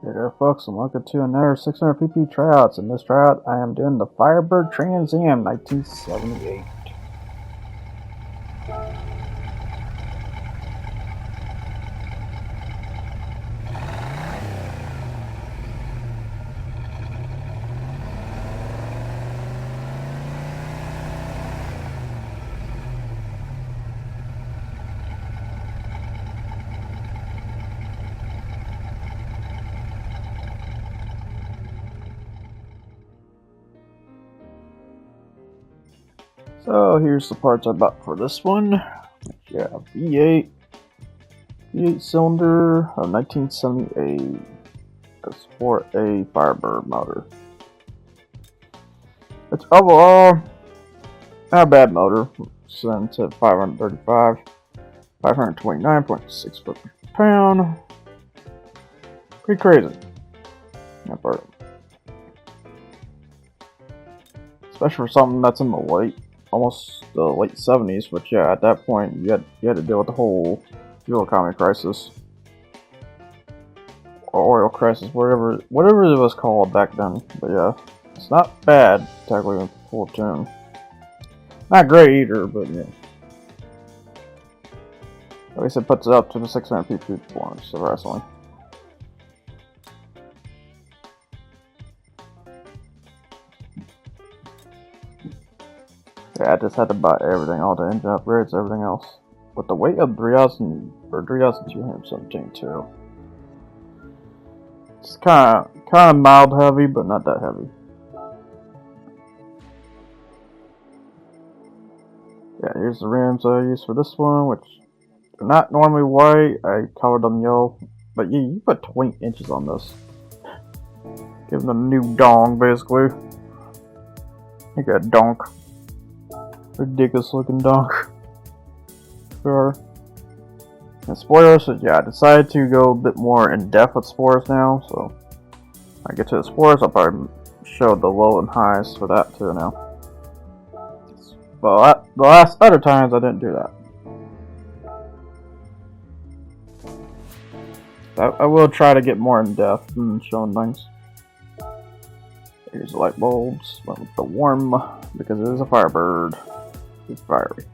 Hey there folks, and welcome to another 600 pp tryouts. In this tryout, I am doing the FireBird Trans Am 1978. So here's the parts I bought for this one. Yeah, V8 cylinder of 1978. It's for a FireBird motor. It's overall not a bad motor. Sent at 535, 529.6 foot per pound. Pretty crazy. That part. Especially for something that's in the almost the late 70s, which yeah, at that point you had to deal with the whole fuel economy crisis or oil crisis, whatever it was called back then. But yeah, it's not bad technically in full tune. Not great either, but yeah. At least it puts it up to the 600 pp performance, surprisingly. Yeah, I just had to buy everything, all the engine upgrades, everything else. With the weight of 3,217 too. It's kind of mild heavy, but not that heavy. Yeah, here's the rims I use for this one, which are not normally white. I colored them yellow, but yeah, you put 20 inches on this. Give them a new dong, basically. You got a donk. Ridiculous looking donk. Sure. And spoilers, so yeah, I decided to go a bit more in depth with spoilers now, so when I get to the spoilers, I'll probably show the low and highs for that too now. Well, the last other times I didn't do that. I will try to get more in depth and showing things. Here's the light bulbs, went with the warm because it is a FireBird. It's fiery.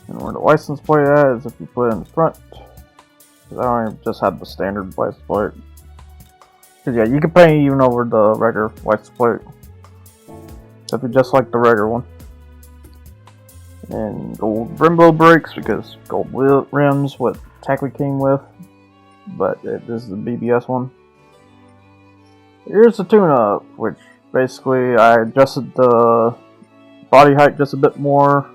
And where the license plate at is if you put it in the front. Because I don't just have the standard license plate. Because yeah, you can paint even over the regular license plate. Except for just like the regular one. And gold Brembo brakes because gold rims what technically came with. But this is the BBS one. Here's the tune-up, which basically I adjusted the body height just a bit more.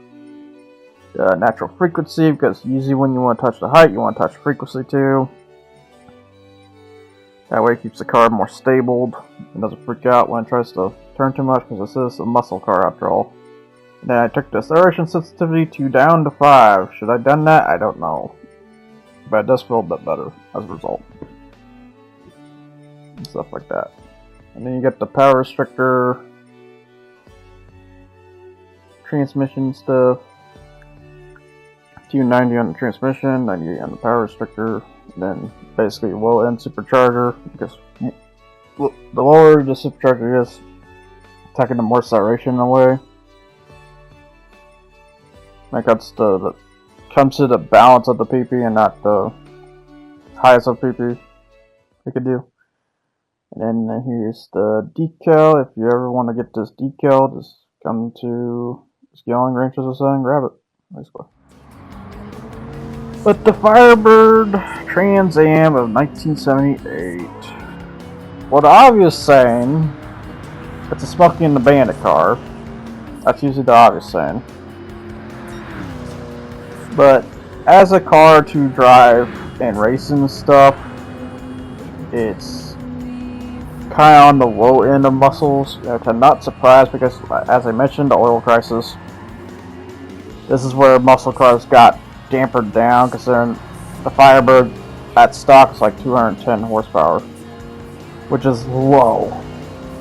Natural frequency, because usually when you want to touch the height, you want to touch frequency too. That way it keeps the car more stable. It doesn't freak out when it tries to turn too much, because this is a muscle car after all. And then I took the acceleration sensitivity to down to 5. Should I have done that? I don't know. But it does feel a bit better as a result. And stuff like that. And then you get the power restrictor, transmission stuff, 290 on the transmission, 98 on the power restrictor, and then basically low end supercharger, because the lower the supercharger is, taking the more acceleration away. That comes to the balance of the PP and not the highest of PP you could do. And then here's the decal. If you ever want to get this decal, just come to Scaling Ranches or something, grab it. Basically. But the FireBird Trans Am of 1978. Well, the obvious saying, it's a Smokey and the Bandit car. That's usually the obvious saying. But as a car to drive and racing and stuff, it's kind of on the low end of muscles. I'm not surprised because, as I mentioned, the oil crisis. This is where muscle cars got dampered down, considering the FireBird at stock is like 210 horsepower, which is low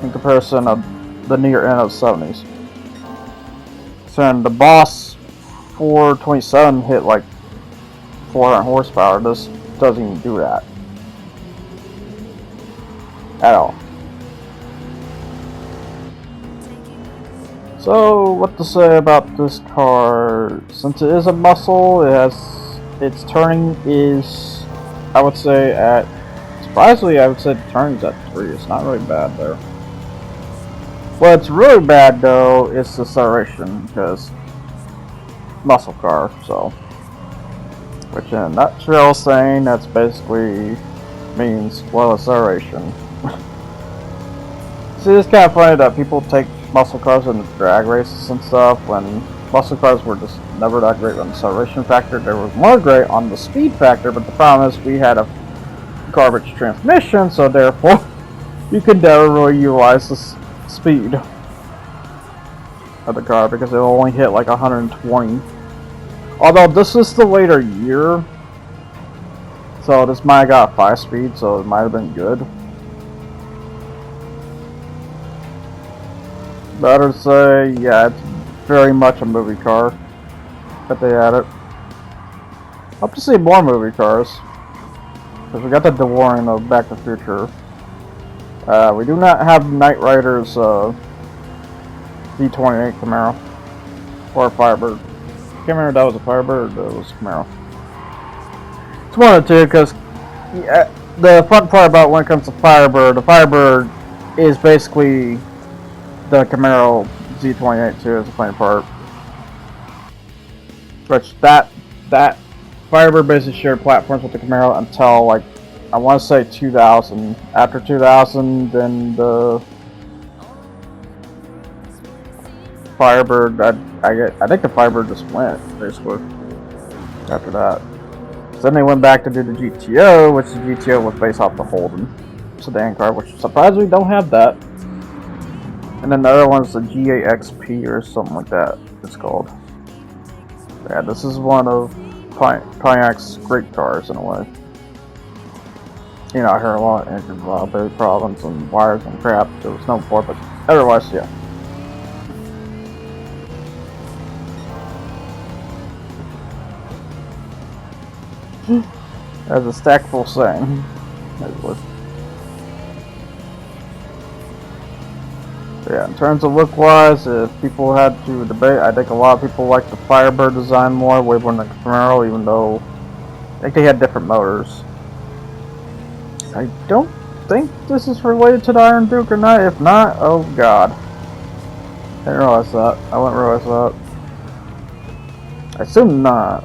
in comparison of the near end of the 70s. So the Boss 427 hit like 400 horsepower. This doesn't even do that. at all. So, what to say about this car? Since it is a muscle, its turning is, I would say, at, surprisingly, I would say the turning's at 3. It's not really bad there. What's really bad though is the acceleration, because muscle car, so, which in a nutshell saying that's basically means low acceleration. See, it's kind of funny that people take muscle cars in drag races and stuff when muscle cars were just never that great on the acceleration factor. They were more great on the speed factor, but the problem is we had a garbage transmission, so therefore you could never really utilize the speed of the car because it only hit like 120. Although this is the later year, so this might have got 5 speed, so it might have been good. But I would say, yeah, it's very much a movie car that they added. Hope to see more movie cars, because we got the DeLorean of Back to the Future. We do not have Knight Rider's V28 Camaro or FireBird. I can't remember if that was a FireBird or it was a Camaro. It's one of the two, because the fun part about when it comes to FireBird, the FireBird is basically the Camaro Z28 too, is the funny part. Which that FireBird basically shared platforms with the Camaro until like I want to say 2000. After 2000, then the FireBird, I think the FireBird just went basically after that. So then they went back to do the GTO, which the GTO was based off the Holden sedan car, which surprisingly don't have that. And then the other one's the GAXP or something like that, it's called. Yeah, this is one of Pontiac's great cars in a way. You know, I heard a lot of engine reliability problems and wires and crap it was known for, but otherwise, yeah. As a stack full saying. Yeah, in terms of look-wise, if people had to debate, I think a lot of people like the FireBird design more, way more than the Camaro, even though I think they had different motors. I don't think this is related to the Iron Duke or not. If not, oh god. I didn't realize that. I wouldn't realize that. I assume not.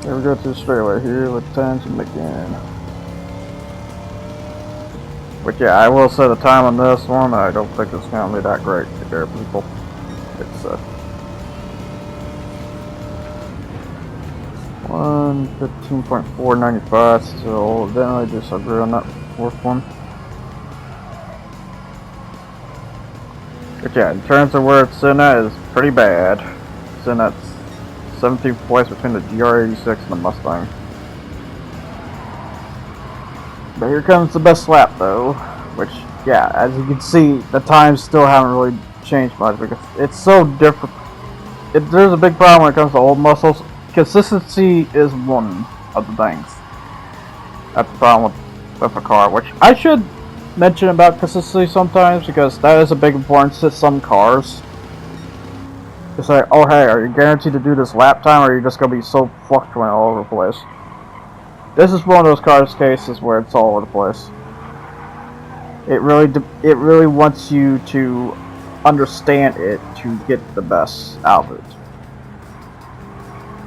Here we go to the straightaway here with tangent again. But yeah, I will say the time on this one, I don't think it's going to be that great to compare people. It's 1:15.495, so didn't really disagree on that fourth one. But yeah, in terms of where it's in at, it's pretty bad. It's in at 17th place between the GR86 and the Mustang. But here comes the best lap though, which, yeah, as you can see, the times still haven't really changed much because it's so different. There's a big problem when it comes to old muscles. Consistency is one of the things. That's the problem with a car, which I should mention about consistency sometimes because that is a big importance to some cars. It's like, oh hey, are you guaranteed to do this lap time or are you just going to be so fluctuating all over the place? This is one of those cars cases where it's all over the place. It really wants you to understand it to get the best out of it.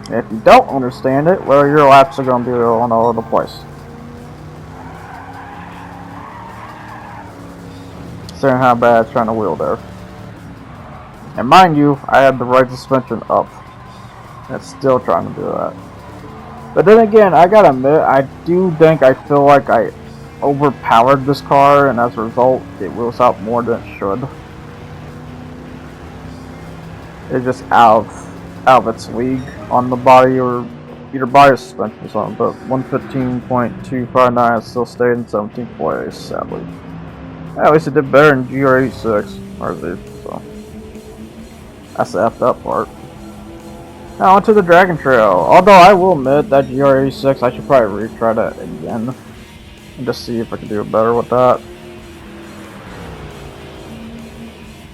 And if you don't understand it, well, your laps are going to be all over the place. Seeing how bad it's trying to wheel there. And mind you, I had the right suspension up. And it's still trying to do that. But then again, I gotta admit, I do think I feel like I overpowered this car, and as a result, it wheels out more than it should. It's just out of its league on the body or either body or suspension or something. But 115.259 still stayed in 17th place, sadly. Yeah, at least it did better than GR86 RZ, so that's the effed up part. Now onto the Dragon Trail. Although I will admit that GR86, I should probably retry that again. And just see if I can do it better with that.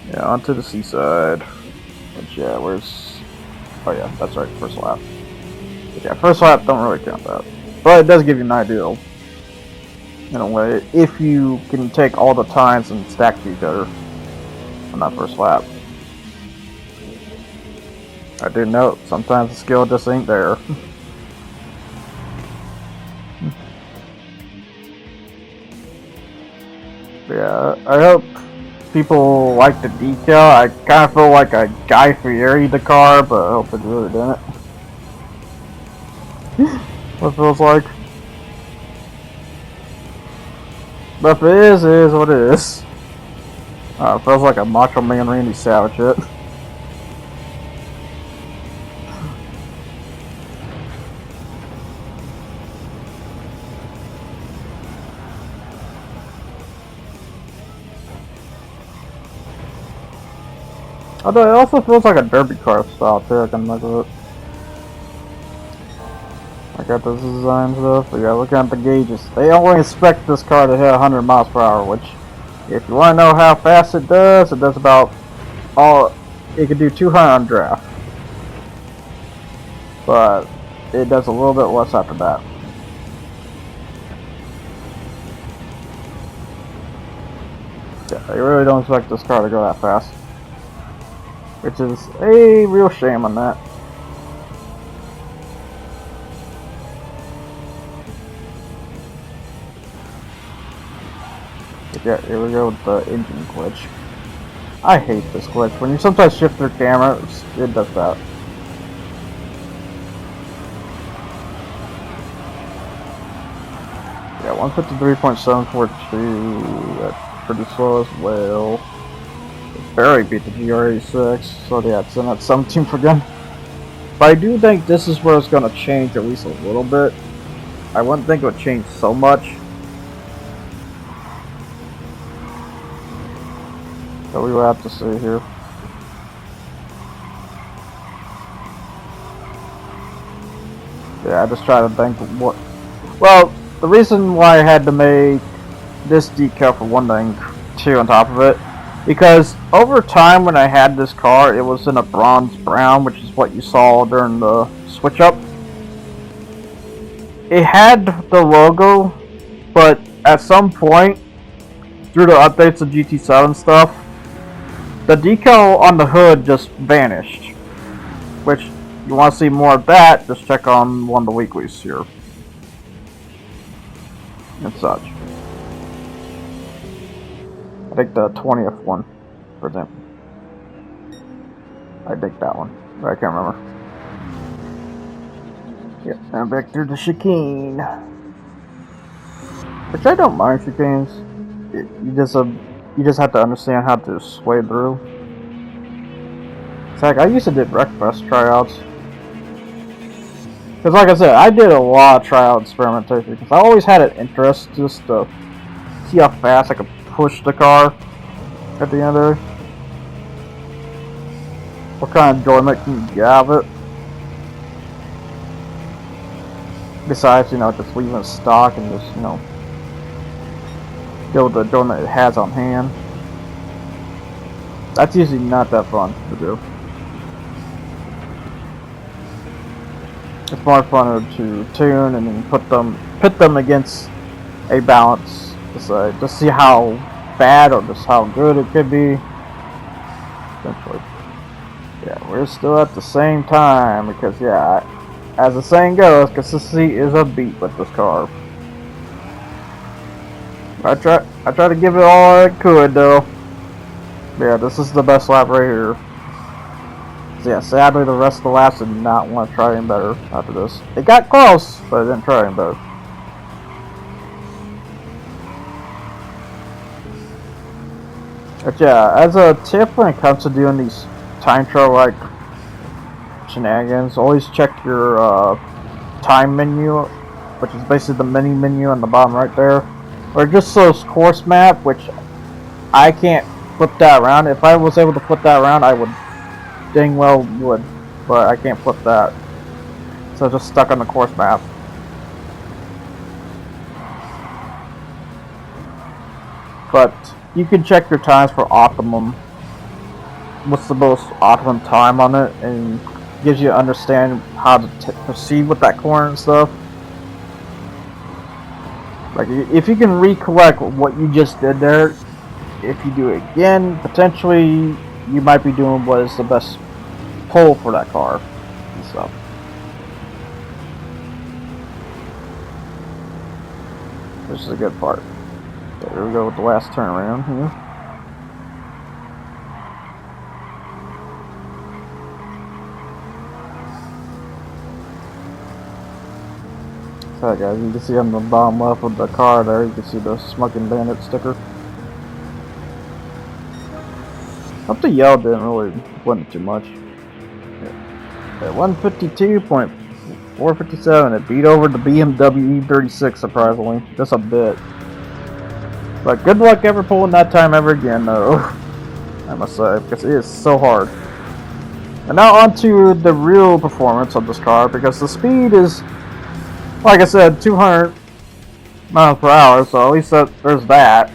Yeah, onto the seaside. Which, yeah, where's... Oh yeah, that's right, first lap. Yeah, first lap don't really count that. But it does give you an idea, in a way, if you can take all the times and stack to each other on that first lap. I do note, sometimes the skill just ain't there. Yeah, I hope people like the decal. I kind of feel like a Guy Fieri the car, but I hope it really didn't. What it feels like. But if it is what it is. It feels like a Macho Man Randy Savage hit. Although it also feels like a derby car style too, I can look at it. I got this design stuff, but yeah, looking at the gauges. They only expect this car to hit 100 miles per hour, which, if you want to know how fast it does about it can do 200 on draft. But it does a little bit less after that. Yeah, they really don't expect this car to go that fast. Which is a real shame on that. Yeah, here we go with the engine glitch. I hate this glitch. When you sometimes shift your camera, it does that. Yeah, 153.742. That's pretty slow as well. Barely beat the GR86, so yeah, it's in at 17th again. But I do think this is where it's going to change at least a little bit. I wouldn't think it would change so much. So we will have to see here. Yeah, I just try to think what... Well, the reason why I had to make this decal for one thing, too, on top of it, because over time when I had this car, it was in a bronze brown, which is what you saw during the switch up. It had the logo, but at some point, through the updates of GT7 stuff, the decal on the hood just vanished. Which, you want to see more of that, just check on one of the weeklies here. And such. I think the 20th one, for example. I think that one, but I can't remember. Yeah, now back through the chicane. Which I don't mind chicanes. You just have to understand how to sway through. It's like, I used to do Wreckfest tryouts. Because like I said, I did a lot of tryout experimentation. Because I always had an interest just to see how fast I could push the car at the end of it. What kind of enjoyment can you get out of it? Besides, just leaving it stock and just, deal with the enjoyment it has on hand. That's usually not that fun to do. It's more fun to tune and then pit them against a balance. Just see how bad or just how good it could be. Essentially. Yeah, we're still at the same time because as the saying goes, consistency is a beat with this car. I try to give it all I could though. Yeah, this is the best lap right here. So yeah, sadly the rest of the laps did not want to try any better after this. It got close, but it didn't try any better. But yeah, as a tip when it comes to doing these time trial like shenanigans, always check your time menu, which is basically the mini menu on the bottom right there, or just those course map, which I can't flip that around. If I was able to flip that around, I would dang well would. but I can't flip that. So just stuck on the course map. But you can check your times for optimum. What's the most optimum time on it, and gives you an understanding how to proceed with that corner and stuff. Like, if you can recollect what you just did there, if you do it again, potentially you might be doing what is the best pull for that car and stuff. This is a good part. So here we go with the last turnaround here. So guys, you can see on the bottom left of the car there, you can see the Smoking Bandit sticker. Up the yellow didn't really win too much. At 152.457, it beat over the BMW E36 surprisingly, just a bit. But good luck ever pulling that time ever again, though. I must say, because it is so hard. And now on to the real performance of this car, because the speed is, like I said, 200 miles per hour, so at least there's that.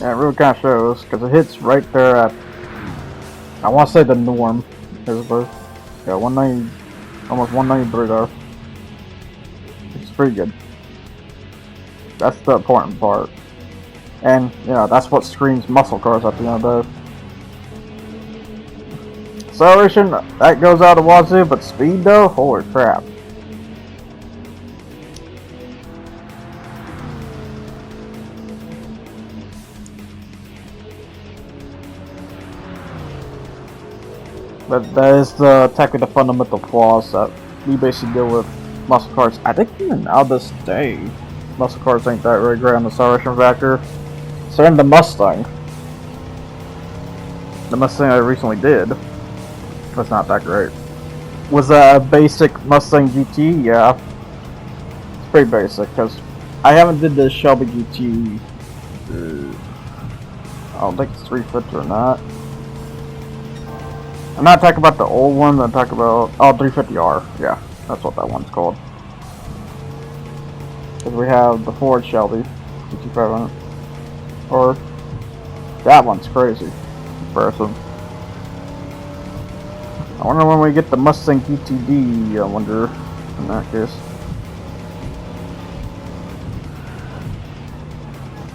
And it really kind of shows, because it hits right there at, I want to say the norm. Here's both. Yeah, 190, almost 193 there. It's pretty good. That's the important part. And, you know, that's what screams muscle cars at the end of the day. Acceleration, that goes out the wazoo, but speed though, holy crap. But that is the technically the fundamental flaws that we basically deal with muscle cars. I think even now this day, muscle cars ain't that really great on the acceleration factor. So in the Mustang I recently did was not that great. Was a basic Mustang GT? Yeah, it's pretty basic because I haven't did the Shelby GT. I don't think it's 350 or not. I'm not talking about the old one. I'm talking about 350R. Yeah, that's what that one's called. Because we have the Ford Shelby GT500, or that one's crazy comparison. I wonder when we get the Mustang GTD. I wonder in that case.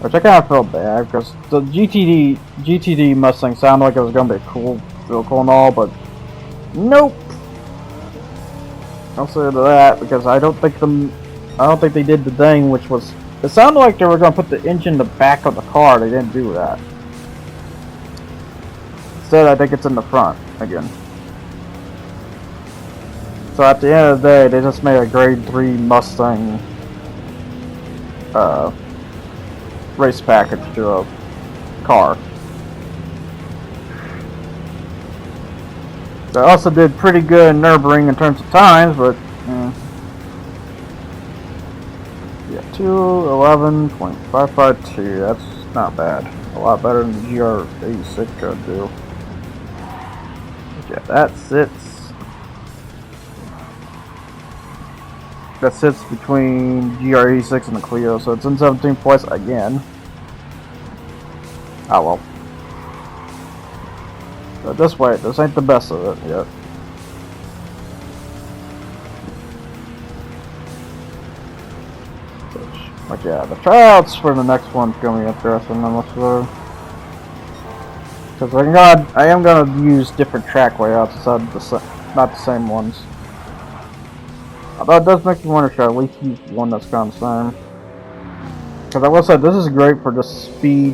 Which I kind of felt bad because the GTD Mustang sounded like it was gonna be a cool vehicle and all, but nope. I'll say to that because I don't think they did the thing, which was, it sounded like they were gonna put the engine in the back of the car. They didn't do that. Instead, I think it's in the front again. So at the end of the day, they just made a grade 3 Mustang race package to a car. They also did pretty good in Nürburgring in terms of times, but yeah, 2:11.552. That's not bad. A lot better than the GR86 could do. Yeah, that sits between GR86 and the Clio, so it's in 17th place again. Oh well. But this ain't the best of it yet. But yeah, the tryouts for the next one's gonna be interesting, I'm sure. Because I am gonna use different track layouts instead of not the same ones. Although it does make me wonder, should I at least use one that's kind of the same? Because I will say, this is great for just speed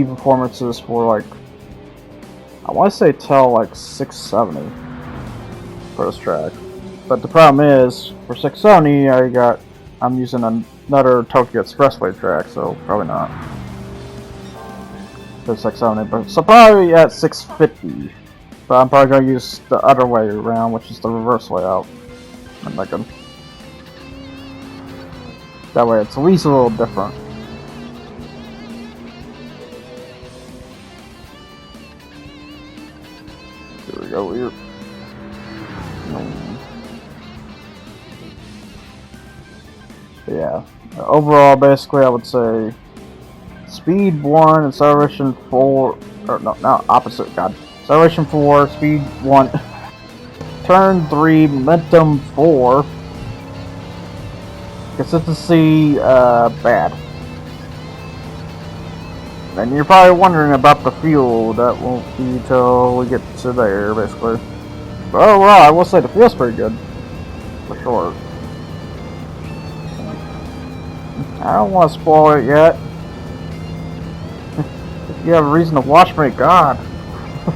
performances for like, I want to say till like 670 for this track. But the problem is, for 670, I'm using another Tokyo Expressway track, so probably not. For 670, but so probably at 650. But I'm probably gonna use the other way around, which is the reverse layout. I'm thinking. That way it's at least a little different. Here we go here. Yeah. Overall, basically, I would say Speed 1, Acceleration 4, or no, opposite, god. Acceleration 4, Speed 1, Turn 3, Momentum 4, Consistency, bad. And you're probably wondering about the fuel, that won't be till we get to there, basically. But overall, I will say the fuel's pretty good, for sure. I don't want to spoil it yet. If you have a reason to watch me, God. I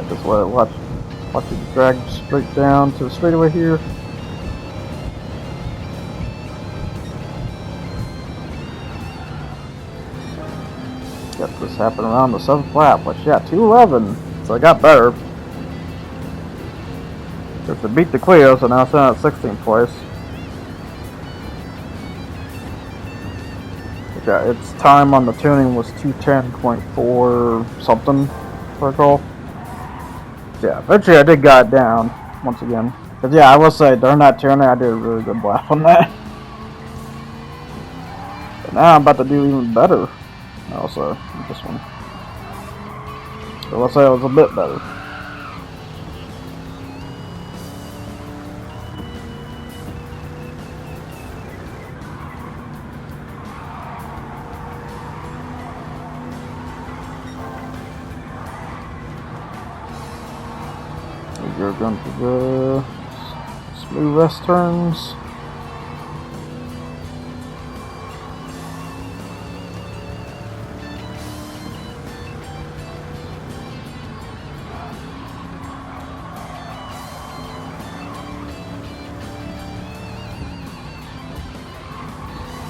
just let it watch it drag straight down to the straightaway here. Got this happen around the 7th lap, which yeah, 2:11. So I got better. Just to beat the Clio, so now it's in at 16th place. Yeah, its time on the tuning was 2:10.4 something, if I recall. Yeah, eventually I did got it down once again. Cause yeah, I will say during that tuning I did a really good lap on that. But now I'm about to do even better. Also, with this one. So let's say it was a bit better. We're going to the smooth S turns.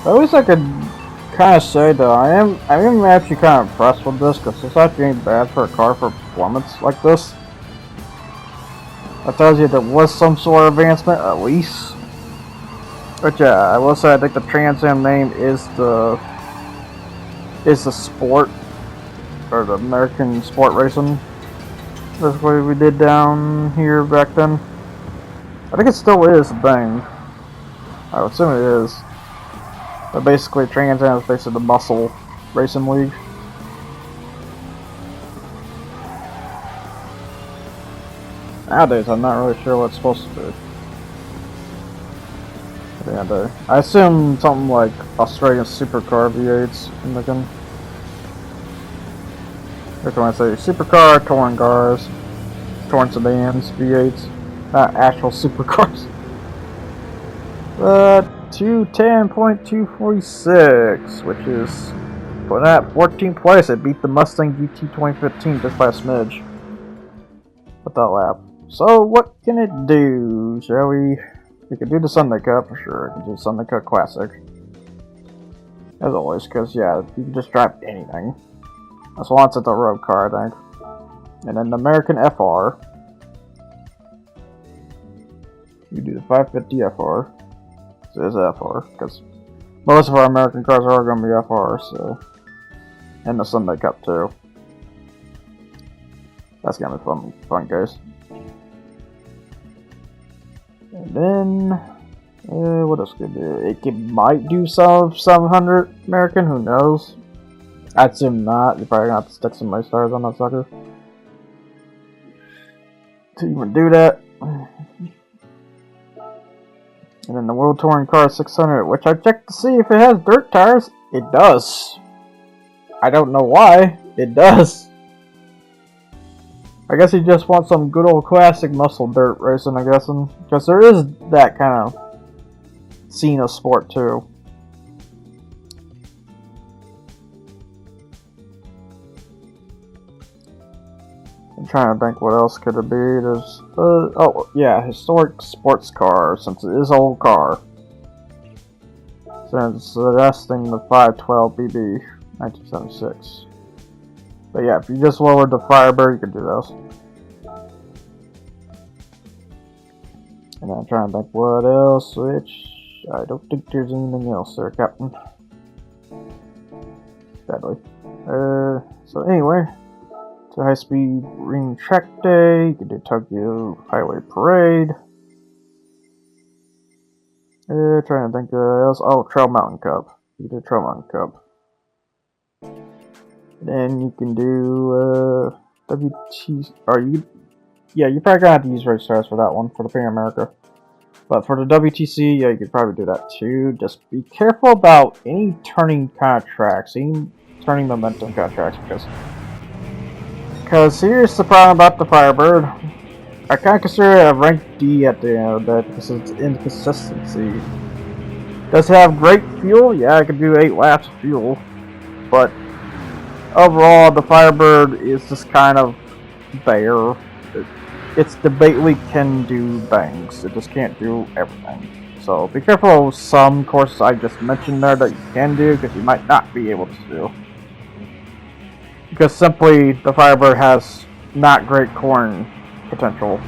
At least I could kind of say though, I am actually kind of impressed with this because this actually ain't bad for a car for performance like this. That tells you there was some sort of advancement, at least. But yeah, I will say I think the Trans Am name is the sport, or the American sport racing. That's what we did down here back then. I think it still is a thing. I would assume it is. But basically, Trans Am is basically the muscle racing league. Nowadays, I'm not really sure what it's supposed to be. Yeah, I assume something like Australian supercar V8s. I'm looking. What can I say? Supercar, touring cars, touring sedans, V8s, not actual supercars. 210.246, which is putting at 14th place. It beat the Mustang GT 2015 just by a smidge. With that lap. So what can it do? Shall we? We can do the Sunday Cup for sure. I can do the Sunday Cup Classic. As always, because yeah, you can just drive anything. That's once it's a road car, I think. And then the American FR. You do the 550 FR. So it's FR, because most of our American cars are going to be FR, so. And the Sunday Cup too. That's going to be fun, guys. And then, what else could it do? It might do some 700 American, who knows? I'd assume not. You're probably gonna have to stick some race stars on that sucker to even do that. And then the World Touring Car 600, which I checked to see if it has dirt tires. It does. I don't know why. It does. I guess you just want some good old classic muscle dirt racing, I guess, because there is that kind of scene of sport too. I'm trying to think what else could it be. There's oh yeah, historic sports car, since it is an old car. So it's suggesting the 512 BB 1976. But yeah, if you just lowered the FireBird, you could do those. And I'm trying to think what else, which I don't think there's anything else there, Captain. Sadly. So anyway, to High Speed Ring Track Day. You can do Tokyo Highway Parade. Trying to think of else. Oh, Trail Mountain Cup. You do Trail Mountain Cup. Then you can do WT. Or you? Yeah, you probably gonna have to use race stars for that one for the Pan America. But for the WTC, yeah, you could probably do that too. Just be careful about any turning kind of tracks, any turning momentum kind of tracks, because here's the problem about the Firebird. I kind of consider it a rank D at the end of that because of its inconsistency. Does it have great fuel? Yeah, I could do 8 laps of fuel, but overall, the Firebird is just kind of there. It's debatably can do things. It just can't do everything. So be careful of some courses I just mentioned there that you can do, because you might not be able to do. Because simply, the Firebird has not great corn potential.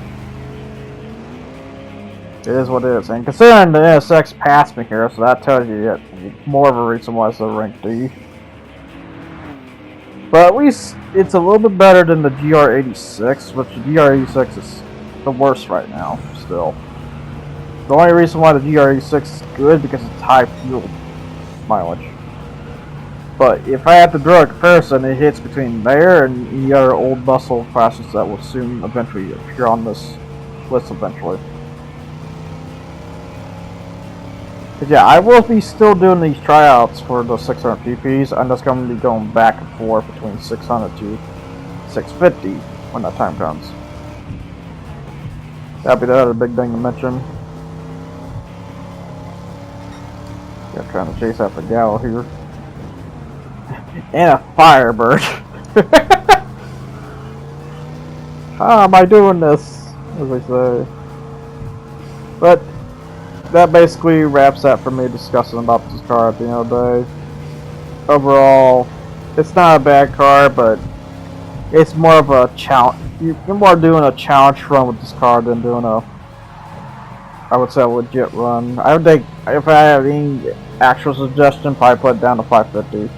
It is what it is. And considering the NSX passed me here, so that tells you that more of a reason why it's a rank D. But at least it's a little bit better than the GR86, which the GR86 is the worst right now, still. The only reason why the GR86 is good because it's high fuel mileage. But if I have to draw a comparison, it hits between there and the other old muscle classes that will soon eventually appear on this list eventually. But yeah, I will be still doing these tryouts for the 600 PPs. I'm just going to be going back and forth between 600 to 650 when that time comes. That'll be the other big thing to mention. Yeah, trying to chase after Gallo here. And a Firebird. How am I doing this? As they say. But that basically wraps up for me discussing about this car at the end of the day. Overall, it's not a bad car, but it's more of a challenge. You're more doing a challenge run with this car than doing a, I would say, a legit run. I would think, if I have any actual suggestion, probably put it down to 550.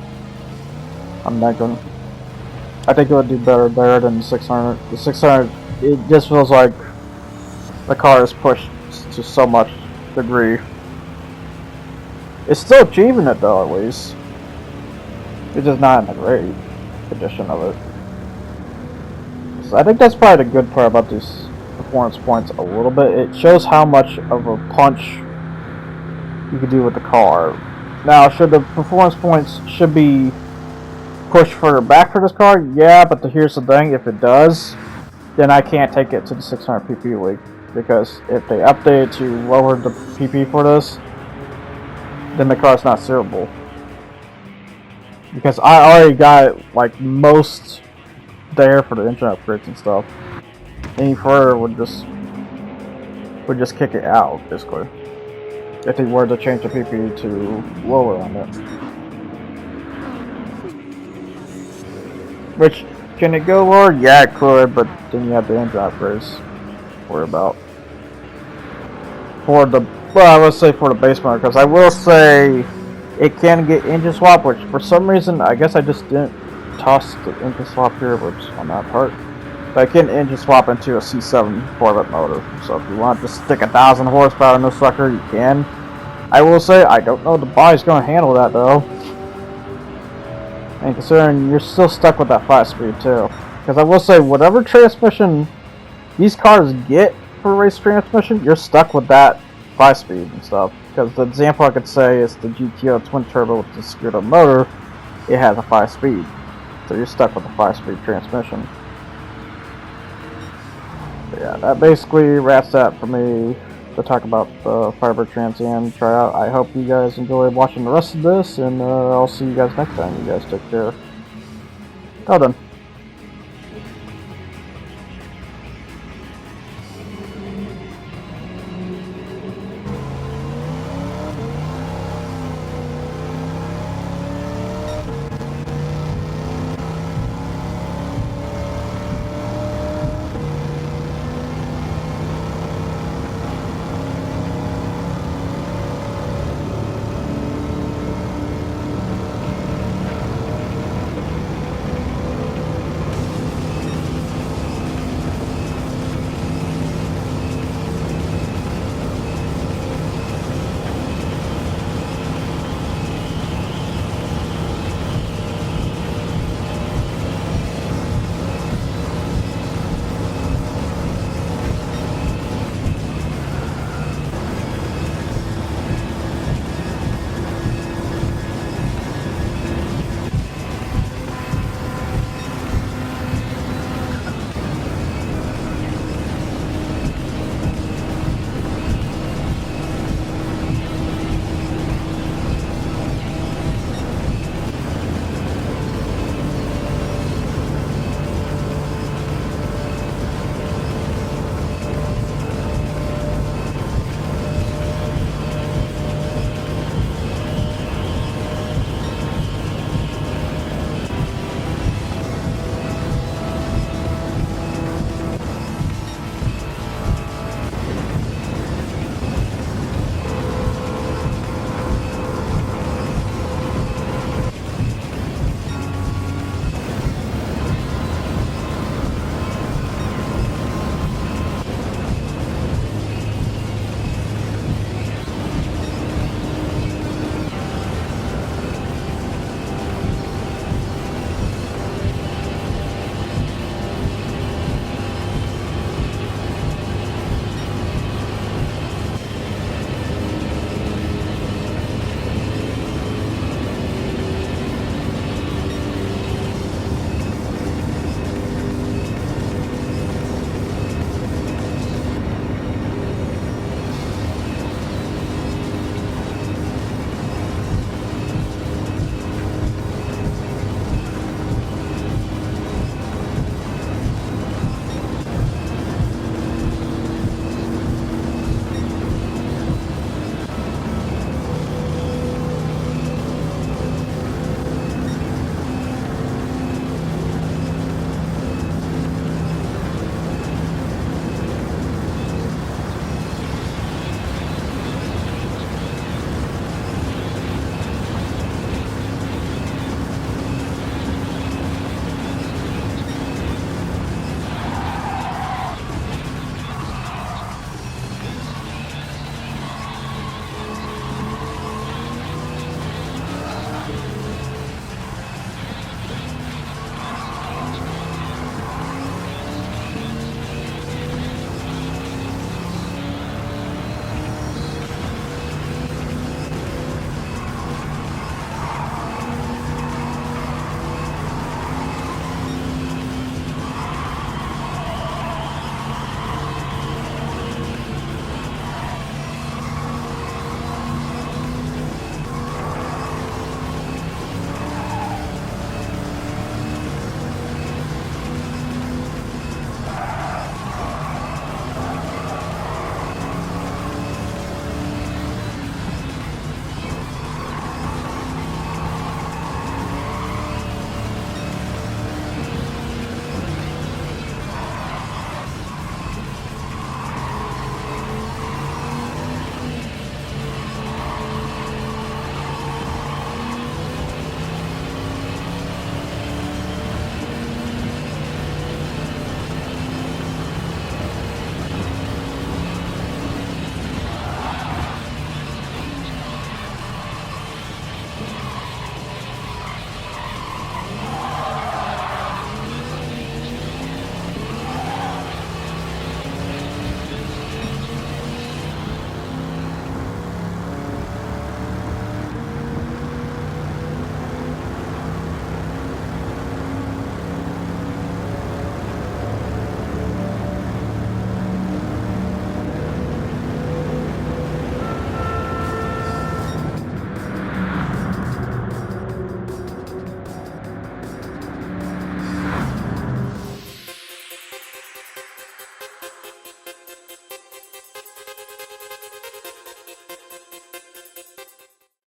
I'm thinking. I think it would do better there than the 600. The 600, it just feels like the car is pushed to so much degree. It's still achieving it though, at least. It's just not in the great condition of it. So I think that's probably the good part about these performance points a little bit. It shows how much of a punch you can do with the car. Now, should the performance points should be pushed further back for this car? Yeah, but here's the thing, if it does, then I can't take it to the 600 PP league. Because if they update it to lower the PP for this, then the car's not suitable. Because I already got like most there for the engine upgrades and stuff. Any further would just kick it out, basically. If they were to change the PP to lower on it. Which, can it go lower? Yeah, it could, but then you have the engine upgrades to worry about. For the, well, I would say for the base model, because I will say it can get engine swap, which for some reason, I guess I just didn't toss the engine swap here, which on that part. But I can engine swap into a C7 Corvette motor, so if you want to stick 1,000 horsepower in this sucker, you can. I will say, I don't know if the body's going to handle that though. And considering you're still stuck with that 5-speed too. Because I will say, whatever transmission these cars get for race transmission, you're stuck with that 5-speed and stuff. Because the example I could say is the GTO twin turbo with the Scooter motor, it has a 5-speed. So you're stuck with a 5-speed transmission. But yeah, that basically wraps that for me to talk about the FireBird Trans Am tryout. I hope you guys enjoy watching the rest of this, and I'll see you guys next time. You guys take care. Well done.